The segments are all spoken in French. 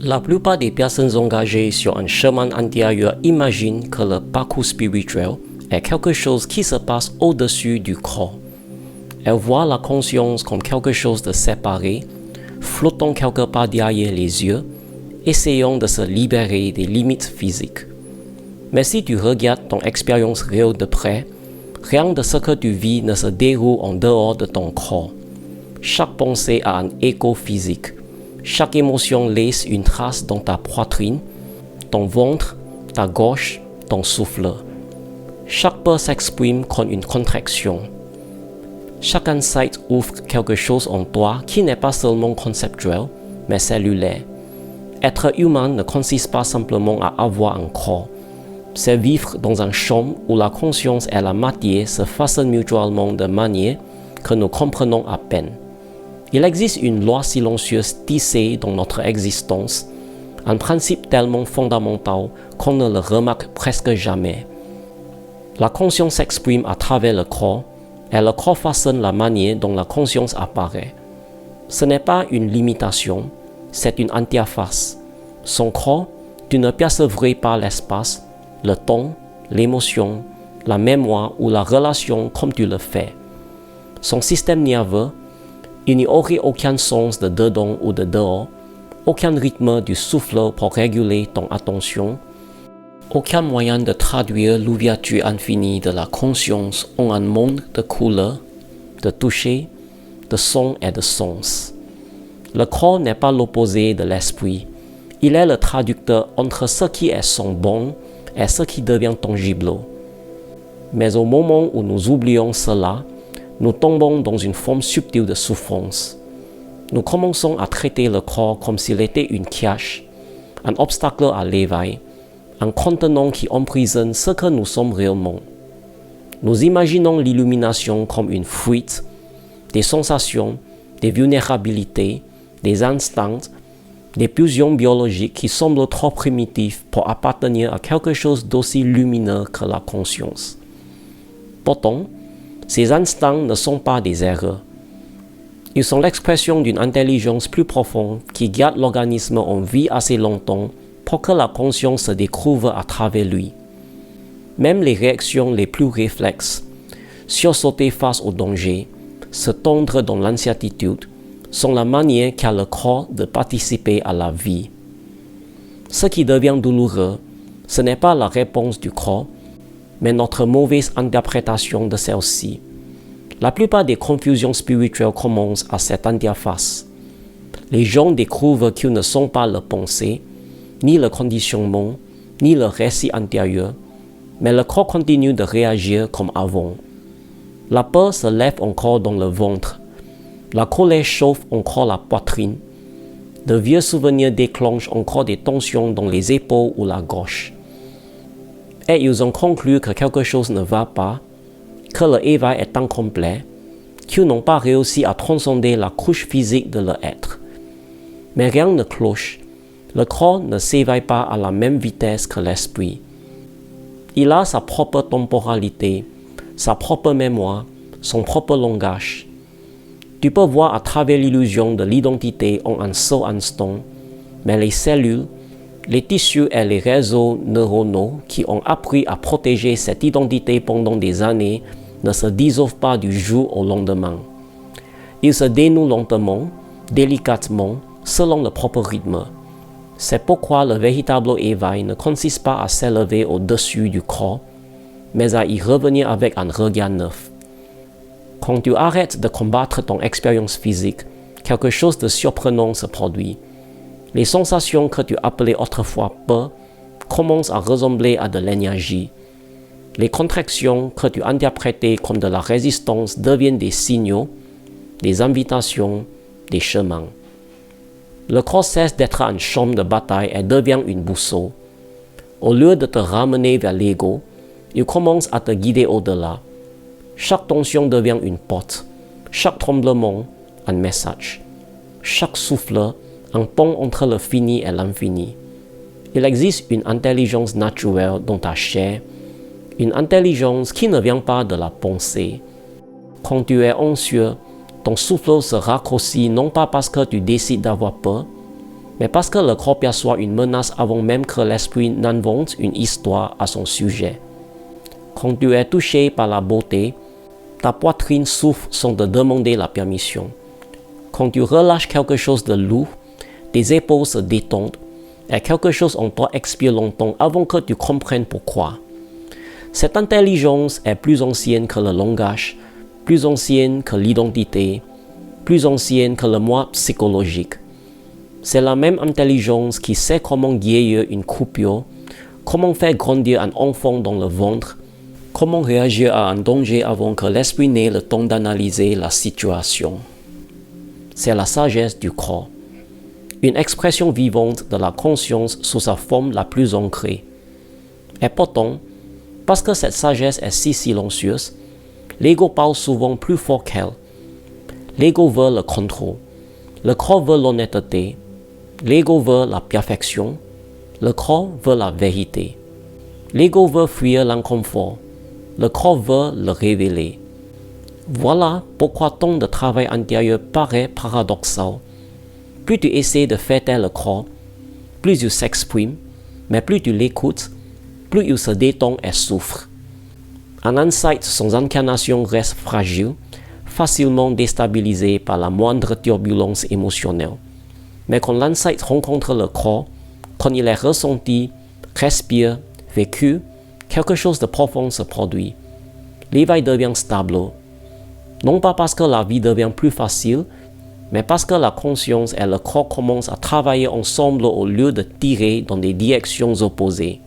La plupart des personnes engagées sur un chemin intérieur imaginent que le parcours spirituel est quelque chose qui se passe au-dessus du corps. Elles voient la conscience comme quelque chose de séparé, flottant quelque part derrière les yeux, essayant de se libérer des limites physiques. Mais si tu regardes ton expérience réelle de près, rien de ce que tu vis ne se déroule en dehors de ton corps. Chaque pensée a un écho physique. Chaque émotion laisse une trace dans ta poitrine, ton ventre, ta gorge, ton souffle. Chaque peur s'exprime comme une contraction. Chaque insight ouvre quelque chose en toi qui n'est pas seulement conceptuel, mais cellulaire. Être humain ne consiste pas simplement à avoir un corps. C'est vivre dans un champ où la conscience et la matière se façonnent mutuellement de manière que nous comprenons à peine. Il existe une loi silencieuse tissée dans notre existence, un principe tellement fondamental qu'on ne le remarque presque jamais. La conscience s'exprime à travers le corps, et le corps façonne la manière dont la conscience apparaît. Ce n'est pas une limitation, c'est une interface. Son corps, tu ne percevrais pas l'espace, le temps, l'émotion, la mémoire ou la relation comme tu le fais. Son système nerveux, il n'y aurait aucun sens de dedans ou de dehors, aucun rythme du souffle pour réguler ton attention, aucun moyen de traduire l'ouverture infinie de la conscience en un monde de couleurs, de toucher, de sons et de sens. Le corps n'est pas l'opposé de l'esprit, il est le traducteur entre ce qui est son bon et ce qui devient tangible. Mais au moment où nous oublions cela, nous tombons dans une forme subtile de souffrance. Nous commençons à traiter le corps comme s'il était une cage, un obstacle à l'éveil, un contenant qui emprisonne ce que nous sommes réellement. Nous imaginons l'illumination comme une fuite, des sensations, des vulnérabilités, des instincts, des pulsions biologiques qui semblent trop primitifs pour appartenir à quelque chose d'aussi lumineux que la conscience. Pourtant, ces instincts ne sont pas des erreurs. Ils sont l'expression d'une intelligence plus profonde qui garde l'organisme en vie assez longtemps pour que la conscience se découvre à travers lui. Même les réactions les plus réflexes, sursauter face au danger, se tondre dans l'incertitude, sont la manière qu'a le corps de participer à la vie. Ce qui devient douloureux, ce n'est pas la réponse du corps, mais notre mauvaise interprétation de celle-ci. La plupart des confusions spirituelles commencent à cette interface. Les gens découvrent qu'ils ne sont pas leur pensée, ni le conditionnement, ni le récit intérieur, mais le corps continue de réagir comme avant. La peur se lève encore dans le ventre, la colère chauffe encore la poitrine, de vieux souvenirs déclenchent encore des tensions dans les épaules ou la gorge. Et ils ont conclu que quelque chose ne va pas, que le éveil est incomplet, qu'ils n'ont pas réussi à transcender la couche physique de leur être. Mais rien ne cloche, le corps ne s'éveille pas à la même vitesse que l'esprit. Il a sa propre temporalité, sa propre mémoire, son propre langage. Tu peux voir à travers l'illusion de l'identité en un seul instant, mais les cellules, les tissus et les réseaux neuronaux qui ont appris à protéger cette identité pendant des années ne se dissolvent pas du jour au lendemain. Ils se dénouent lentement, délicatement, selon le propre rythme. C'est pourquoi le véritable éveil ne consiste pas à s'élever au-dessus du corps, mais à y revenir avec un regard neuf. Quand tu arrêtes de combattre ton expérience physique, quelque chose de surprenant se produit. Les sensations que tu appelais autrefois peur commencent à ressembler à de l'énergie. Les contractions que tu interprétais comme de la résistance deviennent des signaux, des invitations, des chemins. Le corps cesse d'être un champ de bataille et devient une boussole. Au lieu de te ramener vers l'ego, il commence à te guider au-delà. Chaque tension devient une porte, chaque tremblement, un message. Chaque souffle, un pont entre le fini et l'infini. Il existe une intelligence naturelle dans ta chair, une intelligence qui ne vient pas de la pensée. Quand tu es anxieux, ton souffle se raccourcit non pas parce que tu décides d'avoir peur, mais parce que le corps perçoit une menace avant même que l'esprit n'invente une histoire à son sujet. Quand tu es touché par la beauté, ta poitrine souffle sans te demander la permission. Quand tu relâches quelque chose de lourd, tes épaules se détendent et quelque chose en toi expire longtemps avant que tu comprennes pourquoi. Cette intelligence est plus ancienne que le langage, plus ancienne que l'identité, plus ancienne que le moi psychologique. C'est la même intelligence qui sait comment guérir une coupure, comment faire grandir un enfant dans le ventre, comment réagir à un danger avant que l'esprit n'ait le temps d'analyser la situation. C'est la sagesse du corps, une expression vivante de la conscience sous sa forme la plus ancrée. Et pourtant, parce que cette sagesse est si silencieuse, l'ego parle souvent plus fort qu'elle. L'ego veut le contrôle, le corps veut l'honnêteté, l'ego veut la perfection, le corps veut la vérité. L'ego veut fuir l'inconfort, le corps veut le révéler. Voilà pourquoi tant de travail intérieur paraît paradoxal. Plus tu essaies de faire taire le corps, plus il s'exprime, mais plus tu l'écoutes, plus il se détend et souffre. Un insight sans incarnation reste fragile, facilement déstabilisé par la moindre turbulence émotionnelle. Mais quand l'insight rencontre le corps, quand il est ressenti, respire, vécu, quelque chose de profond se produit. L'éveil devient stable, non pas parce que la vie devient plus facile, mais parce que la conscience et le corps commencent à travailler ensemble au lieu de tirer dans des directions opposées.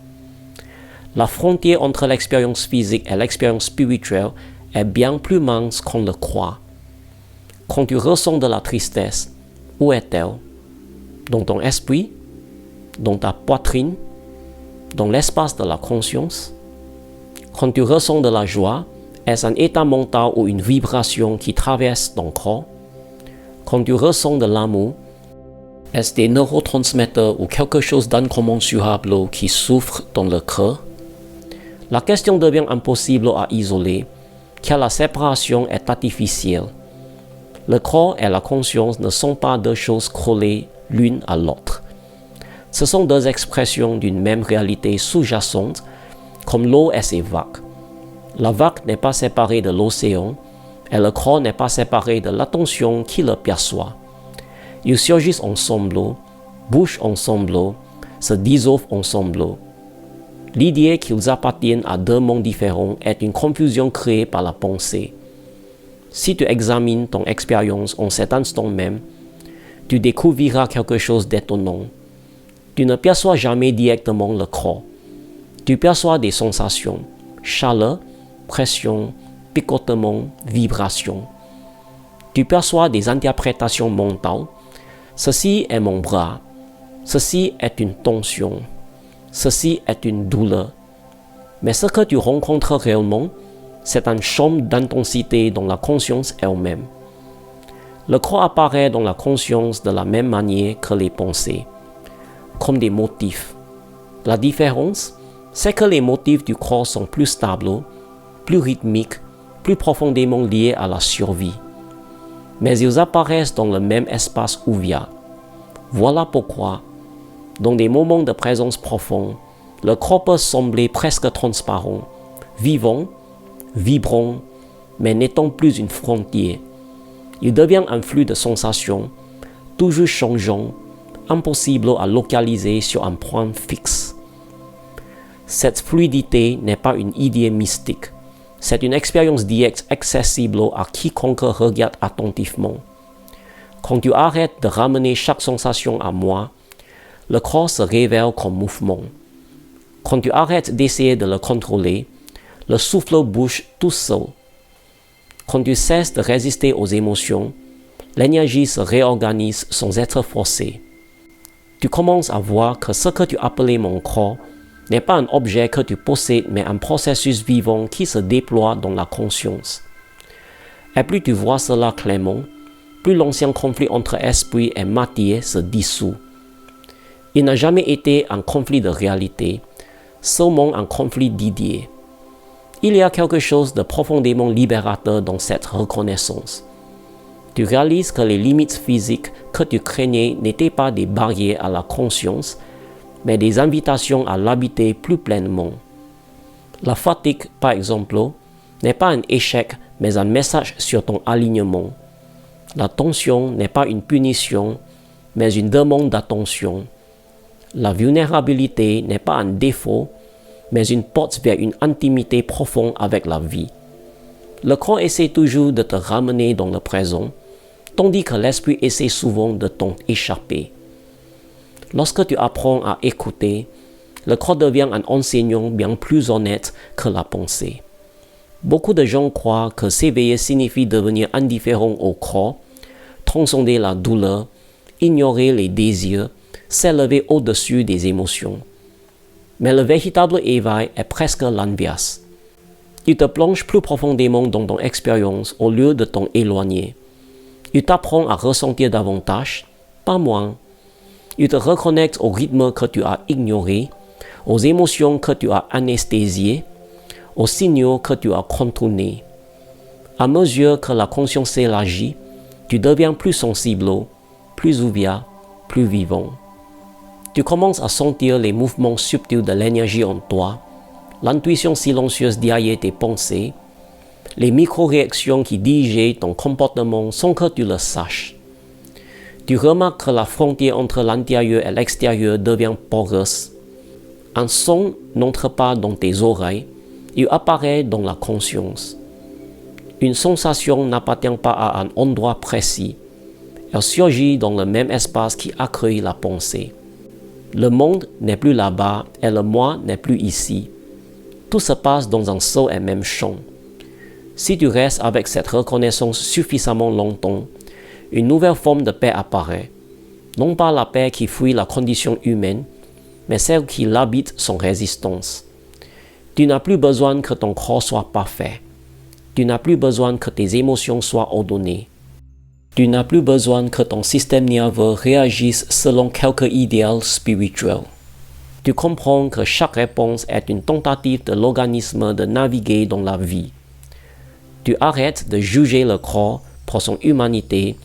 La frontière entre l'expérience physique et l'expérience spirituelle est bien plus mince qu'on le croit. Quand tu ressens de la tristesse, où est-elle? Dans ton esprit? Dans ta poitrine? Dans l'espace de la conscience? Quand tu ressens de la joie, est-ce un état mental ou une vibration qui traverse ton corps? Quand tu ressens de l'amour, est-ce des neurotransmetteurs ou quelque chose d'incommensurable qui souffre dans le cœur? La question devient impossible à isoler, car la séparation est artificielle. Le corps et la conscience ne sont pas deux choses collées l'une à l'autre. Ce sont deux expressions d'une même réalité sous-jacente, comme l'eau et ses vagues. La vague n'est pas séparée de l'océan, et le corps n'est pas séparé de l'attention qui le perçoit. Ils surgissent ensemble, bougent ensemble, se dissolvent ensemble. L'idée qu'ils appartiennent à deux mondes différents est une confusion créée par la pensée. Si tu examines ton expérience en cet instant même, tu découvriras quelque chose d'étonnant. Tu ne perçois jamais directement le corps. Tu perçois des sensations, chaleur, pression, picotement, vibration. Tu perçois des interprétations mentales. Ceci est mon bras. Ceci est une tension. Ceci est une douleur. Mais ce que tu rencontres réellement, c'est un champ d'intensité dans la conscience elle-même. Le corps apparaît dans la conscience de la même manière que les pensées, comme des motifs. La différence, c'est que les motifs du corps sont plus stables, plus rythmiques, plus profondément liés à la survie. Mais ils apparaissent dans le même espace ouvert. Voilà pourquoi, dans des moments de présence profonde, le corps peut sembler presque transparent, vivant, vibrant, mais n'étant plus une frontière. Il devient un flux de sensations, toujours changeant, impossible à localiser sur un point fixe. Cette fluidité n'est pas une idée mystique, c'est une expérience directe accessible à quiconque regarde attentivement. Quand tu arrêtes de ramener chaque sensation à moi, le corps se révèle comme mouvement. Quand tu arrêtes d'essayer de le contrôler, le souffle bouge tout seul. Quand tu cesses de résister aux émotions, l'énergie se réorganise sans être forcée. Tu commences à voir que ce que tu appelais mon corps n'est pas un objet que tu possèdes, mais un processus vivant qui se déploie dans la conscience. Et plus tu vois cela clairement, plus l'ancien conflit entre esprit et matière se dissout. Il n'a jamais été un conflit de réalité, seulement un conflit d'idées. Il y a quelque chose de profondément libérateur dans cette reconnaissance. Tu réalises que les limites physiques que tu craignais n'étaient pas des barrières à la conscience, mais des invitations à l'habiter plus pleinement. La fatigue, par exemple, n'est pas un échec, mais un message sur ton alignement. La tension n'est pas une punition, mais une demande d'attention. La vulnérabilité n'est pas un défaut, mais une porte vers une intimité profonde avec la vie. Le corps essaie toujours de te ramener dans le présent, tandis que l'esprit essaie souvent de t'en échapper. Lorsque tu apprends à écouter, le corps devient un enseignant bien plus honnête que la pensée. Beaucoup de gens croient que s'éveiller signifie devenir indifférent au corps, transcender la douleur, ignorer les désirs, s'élever au-dessus des émotions. Mais le véritable éveil est presque l'inverse. Il te plonge plus profondément dans ton expérience au lieu de t'en éloigner. Il t'apprend à ressentir davantage, pas moins. Il te reconnecte au rythme que tu as ignoré, aux émotions que tu as anesthésiées, aux signaux que tu as contournés. À mesure que la conscience s'élargit, tu deviens plus sensible, plus ouvert, plus vivant. Tu commences à sentir les mouvements subtils de l'énergie en toi, l'intuition silencieuse derrière tes pensées, les micro-réactions qui dirigent ton comportement sans que tu le saches. Tu remarques que la frontière entre l'intérieur et l'extérieur devient poreuse. Un son n'entre pas dans tes oreilles, il apparaît dans la conscience. Une sensation n'appartient pas à un endroit précis, elle surgit dans le même espace qui accueille la pensée. Le monde n'est plus là-bas et le moi n'est plus ici. Tout se passe dans un seul et même champ. Si tu restes avec cette reconnaissance suffisamment longtemps, une nouvelle forme de paix apparaît. Non pas la paix qui fuit la condition humaine, mais celle qui l'habite sans résistance. Tu n'as plus besoin que ton corps soit parfait. Tu n'as plus besoin que tes émotions soient ordonnées. Tu n'as plus besoin que ton système nerveux réagisse selon quelques idéaux spirituels. Tu comprends que chaque réponse est une tentative de l'organisme de naviguer dans la vie. Tu arrêtes de juger le corps pour son humanité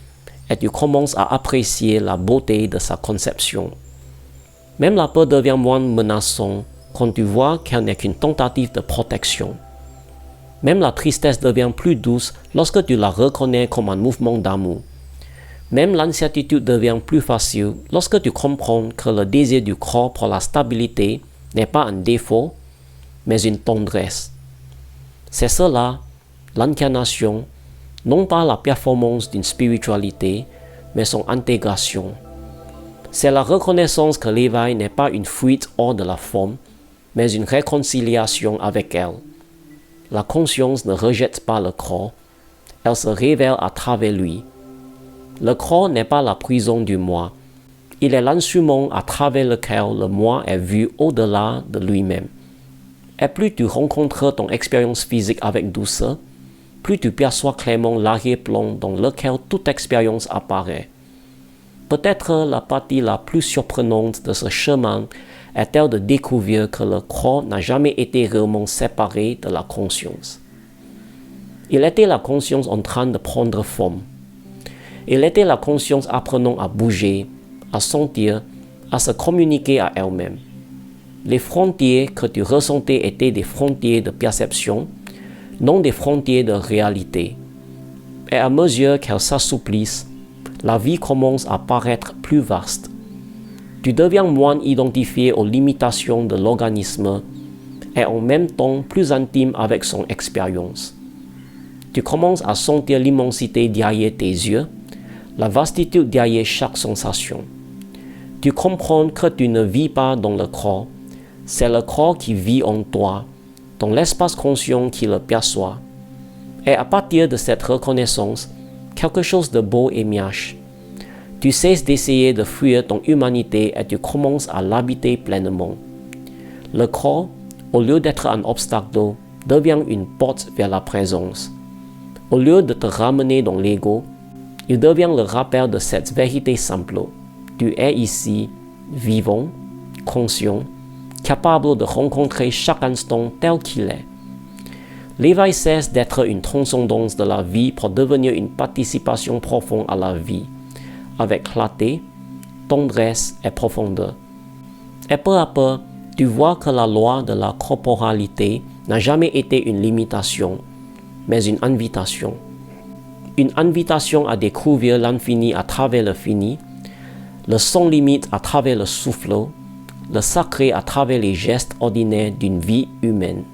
et tu commences à apprécier la beauté de sa conception. Même la peur devient moins menaçante quand tu vois qu'elle n'est qu'une tentative de protection. Même la tristesse devient plus douce lorsque tu la reconnais comme un mouvement d'amour. Même l'incertitude devient plus facile lorsque tu comprends que le désir du corps pour la stabilité n'est pas un défaut, mais une tendresse. C'est cela, l'incarnation, non pas la performance d'une spiritualité, mais son intégration. C'est la reconnaissance que l'éveil n'est pas une fuite hors de la forme, mais une réconciliation avec elle. La conscience ne rejette pas le corps, elle se révèle à travers lui. Le corps n'est pas la prison du moi, il est l'instrument à travers lequel le moi est vu au-delà de lui-même. Et plus tu rencontres ton expérience physique avec douceur, plus tu perçois clairement l'arrière-plan dans lequel toute expérience apparaît. Peut-être la partie la plus surprenante de ce chemin est-elle de découvrir que le corps n'a jamais été réellement séparé de la conscience. Il était la conscience en train de prendre forme. Il était la conscience apprenant à bouger, à sentir, à se communiquer à elle-même. Les frontières que tu ressentais étaient des frontières de perception, non des frontières de réalité. Et à mesure qu'elles s'assouplissent, la vie commence à paraître plus vaste. Tu deviens moins identifié aux limitations de l'organisme et en même temps plus intime avec son expérience. Tu commences à sentir l'immensité derrière tes yeux, la vastitude derrière chaque sensation. Tu comprends que tu ne vis pas dans le corps, c'est le corps qui vit en toi, dans l'espace conscient qui le perçoit. Et à partir de cette reconnaissance, quelque chose de beau émerge. Tu cesses d'essayer de fuir ton humanité et tu commences à l'habiter pleinement. Le corps, au lieu d'être un obstacle, devient une porte vers la présence. Au lieu de te ramener dans l'ego, il devient le rappel de cette vérité simple. Tu es ici, vivant, conscient, capable de rencontrer chaque instant tel qu'il est. L'éveil cesse d'être une transcendance de la vie pour devenir une participation profonde à la vie, avec clarté, tendresse et profondeur. Et peu à peu, tu vois que la loi de la corporalité n'a jamais été une limitation, mais une invitation. Une invitation à découvrir l'infini à travers le fini, le sans limite à travers le souffle, le sacré à travers les gestes ordinaires d'une vie humaine.